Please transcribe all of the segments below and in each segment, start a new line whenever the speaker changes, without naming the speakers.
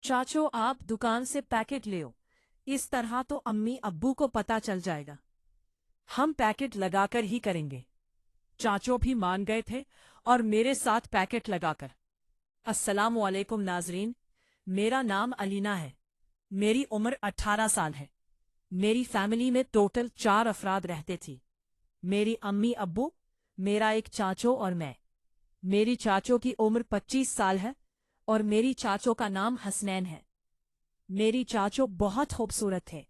चाचो आप दुकान से पैकेट ले आओ। इस तरह तो अम्मी अब्बू को पता चल जाएगा। हम पैकेट लगाकर ही करेंगे। चाचो भी मान गए थे और मेरे साथ पैकेट लगाकर। अस्सलाम वालेकुम नाजरीन, मेरा नाम अलीना है। मेरी उम्र 18 साल है। मेरी फैमिली में टोटल 4 अफराद रहते थी। मेरी अम्मी अब्बू, मेरा एक चाचो और मैं। मेरी चाचो की उम्र 25 साल है और मेरी चाचो का नाम हसनैन है। मेरी चाचो बहुत खूबसूरत थे।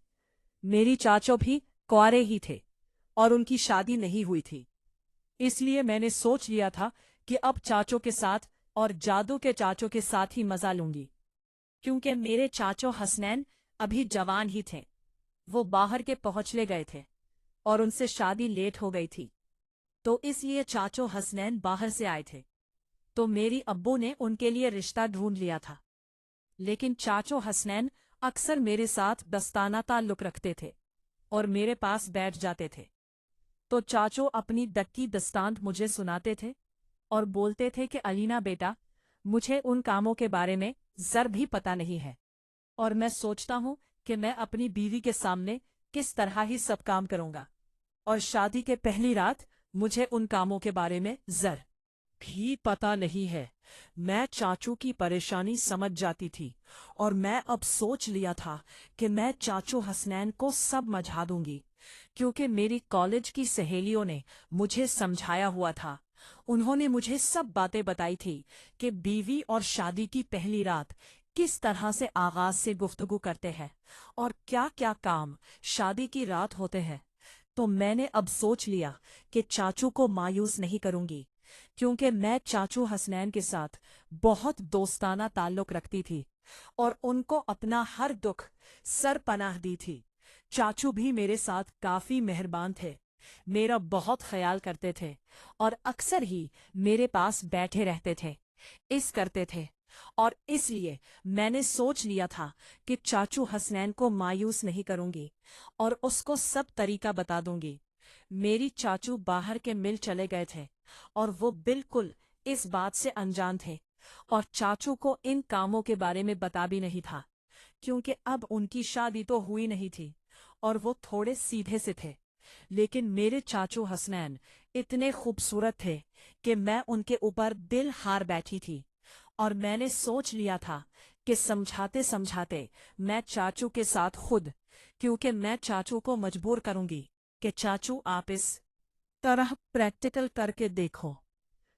मेरी चाचो भी कुंवारे ही थे और उनकी शादी नहीं हुई थी। इसलिए मैंने सोच लिया था कि अब चाचो के साथ और जादू के चाचो के साथ ही मजा लूंगी, क्योंकि मेरे चाचो हसनैन अभी जवान ही थे। वो बाहर के पहुंचले गए थे और उनसे शादी लेट हो गई थी, तो इसलिए चाचो हसनैन बाहर से आए थे। तो मेरी अब्बू ने उनके लिए रिश्ता ढूंढ लिया था। लेकिन चाचो हसनैन अक्सर मेरे साथ दोस्ताना ताल्लुक रखते थे और मेरे पास बैठ जाते थे। तो चाचो अपनी दक्की दस्तांत मुझे सुनाते थे और बोलते थे कि अलीना बेटा, मुझे उन कामों के बारे में जर भी पता नहीं है, और मैं सोचता हूँ कि मैं अपनी बीवी के सामने किस तरह ही सब काम करूँगा, और शादी के पहली रात मुझे उन कामों के बारे में जर भी पता नहीं है। मैं चाचू की परेशानी समझ जाती थी और मैं अब सोच लिया था कि मैं चाचू हसनैन को सब समझा दूंगी, क्योंकि मेरी कॉलेज की सहेलियों ने मुझे समझाया हुआ था। उन्होंने मुझे सब बातें बताई थी कि बीवी और शादी की पहली रात किस तरह से आगाज से गुफ्तगू करते हैं और क्या क्या काम शादी की रात होते हैं। तो मैंने अब सोच लिया कि चाचू को मायूस नहीं करूंगी, क्योंकि मैं चाचू हसनैन के साथ बहुत दोस्ताना ताल्लुक रखती थी और उनको अपना हर दुख सरपनाह दी थी। चाचू भी मेरे साथ काफी मेहरबान थे, मेरा बहुत ख्याल करते थे और अक्सर ही मेरे पास बैठे रहते थे, इस करते थे। और इसलिए मैंने सोच लिया था कि चाचू हसनैन को मायूस नहीं करूंगी और उसको सब तरीका बता दूंगी। मेरी चाचू बाहर के मिल चले गए थे और वो बिल्कुल इस बात से अनजान थे, और चाचू को इन कामों के बारे में बता भी नहीं था, क्योंकि अब उनकी शादी तो हुई नहीं थी और वो थोड़े सीधे से थे। लेकिन मेरे चाचू हसनैन इतने खूबसूरत थे कि मैं उनके ऊपर दिल हार बैठी थी, और मैंने सोच लिया था कि समझाते समझाते मैं चाचू के साथ खुद, क्योंकि मैं चाचू को मजबूर करूंगी कि चाचू आप इस तरह प्रैक्टिकल करके देखो,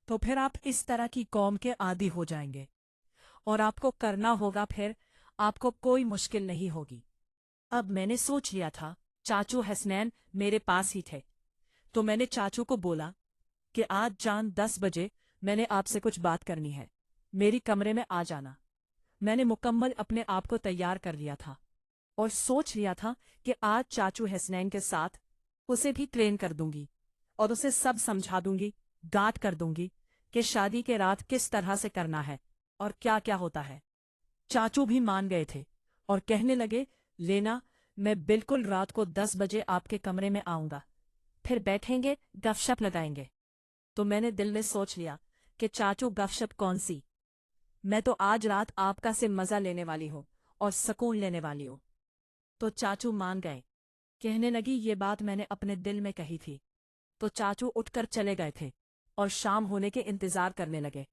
तो फिर आप इस तरह की कौम के आदी हो जाएंगे और आपको करना होगा, फिर आपको कोई मुश्किल नहीं होगी। अब मैंने सोच लिया था, चाचू हसनैन मेरे पास ही थे, तो मैंने चाचू को बोला कि आज जान 10 बजे मैंने आपसे कुछ बात करनी है, मेरी कमरे में आ जाना। मैंने मुकम्मल अपने आप को तैयार कर लिया था और सोच लिया था कि आज चाचू हसनैन के साथ उसे भी ट्रेन कर दूंगी और उसे सब समझा दूंगी, गांठ कर दूंगी कि शादी के रात किस तरह से करना है और क्या क्या होता है। चाचू भी मान गए थे और कहने लगे, लेना, मैं बिल्कुल रात को 10 बजे आपके कमरे में आऊंगा, फिर बैठेंगे, गपशप लगाएंगे। तो मैंने दिल में सोच लिया कि चाचू गपशप कौन सी, मैं तो आज रात आपका से मजा लेने वाली हूँ और सुकून लेने वाली हूँ। तो चाचू मान गए। कहने लगी, ये बात मैंने अपने दिल में कही थी। तो चाचू उठकर चले गए थे और शाम होने के इंतजार करने लगे।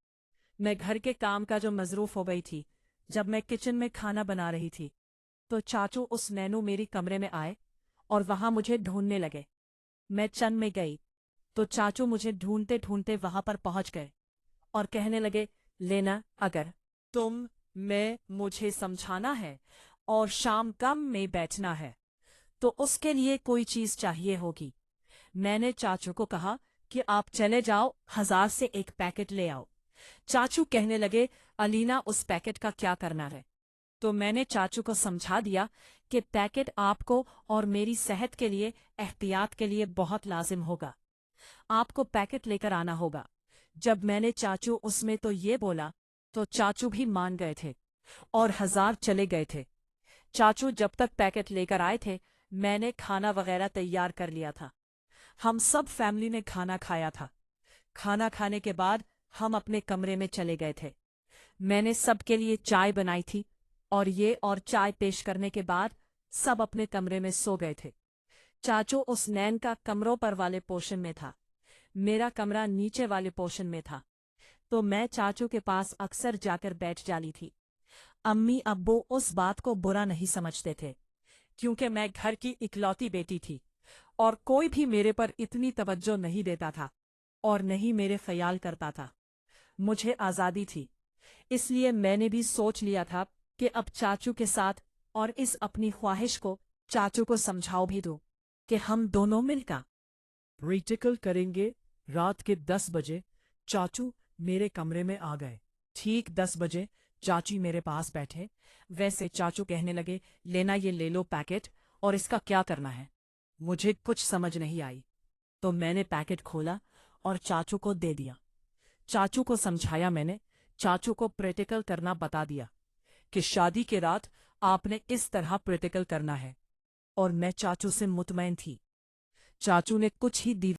मैं घर के काम का जो मजरूफ हो गई थी, जब मैं किचन में खाना बना रही थी, तो चाचू उस नैनो मेरी कमरे में आए और वहां मुझे ढूंढने लगे। मैं चंद में गई तो चाचू मुझे ढूंढते ढूंढते वहां पर पहुंच गए और कहने लगे, लेना, अगर तुम मैं मुझे समझाना है और शाम कम में बैठना है तो उसके लिए कोई चीज चाहिए होगी। मैंने चाचू को कहा कि आप चले जाओ, 1000 से एक पैकेट ले आओ। चाचू कहने लगे, अलीना उस पैकेट का क्या करना है। तो मैंने चाचू को समझा दिया कि पैकेट आपको और मेरी सेहत के लिए, एहतियात के लिए बहुत लाजिम होगा। आपको पैकेट लेकर आना होगा। जब मैंने चाचू उसमें तो ये बोला, तो चाचू भी मान गए थे और 1000 चले गए थे। चाचू जब तक पैकेट लेकर आए थे, मैंने खाना वगैरह तैयार कर लिया था। हम सब फैमिली ने खाना खाया था। खाना खाने के बाद हम अपने कमरे में चले गए थे। मैंने सबके लिए चाय बनाई थी और चाय पेश करने के बाद सब अपने कमरे में सो गए थे। चाचू उस नैन का कमरों पर वाले पोर्शन में था, मेरा कमरा नीचे वाले पोर्शन में था, तो मैं चाचू के पास अक्सर जाकर बैठ जाती थी। अम्मी अब्बू उस बात को बुरा नहीं समझते थे, क्योंकि मैं घर की इकलौती बेटी थी और कोई भी मेरे पर इतनी तवज्जो नहीं देता था और नहीं मेरे ख्याल करता था। मुझे आज़ादी थी, इसलिए मैंने भी सोच लिया था कि अब चाचू के साथ और इस अपनी ख्वाहिश को चाचू को समझाओ भी दो कि हम दोनों मिलकर प्रेक्टिकल करेंगे। रात के 10 बजे चाचू मेरे कमरे में आ गए। ठीक 10 बजे चाची मेरे पास बैठे। वैसे चाचू कहने लगे, लेना ये ले लो पैकेट, और इसका क्या करना है। मुझे कुछ समझ नहीं आई, तो मैंने पैकेट खोला और चाचू को दे दिया। चाचू को समझाया मैंने, चाचू को प्रैक्टिकल करना बता दिया कि शादी के रात आपने इस तरह प्रैक्टिकल करना है, और मैं चाचू से मुतमईन थी। चाचू ने कुछ ही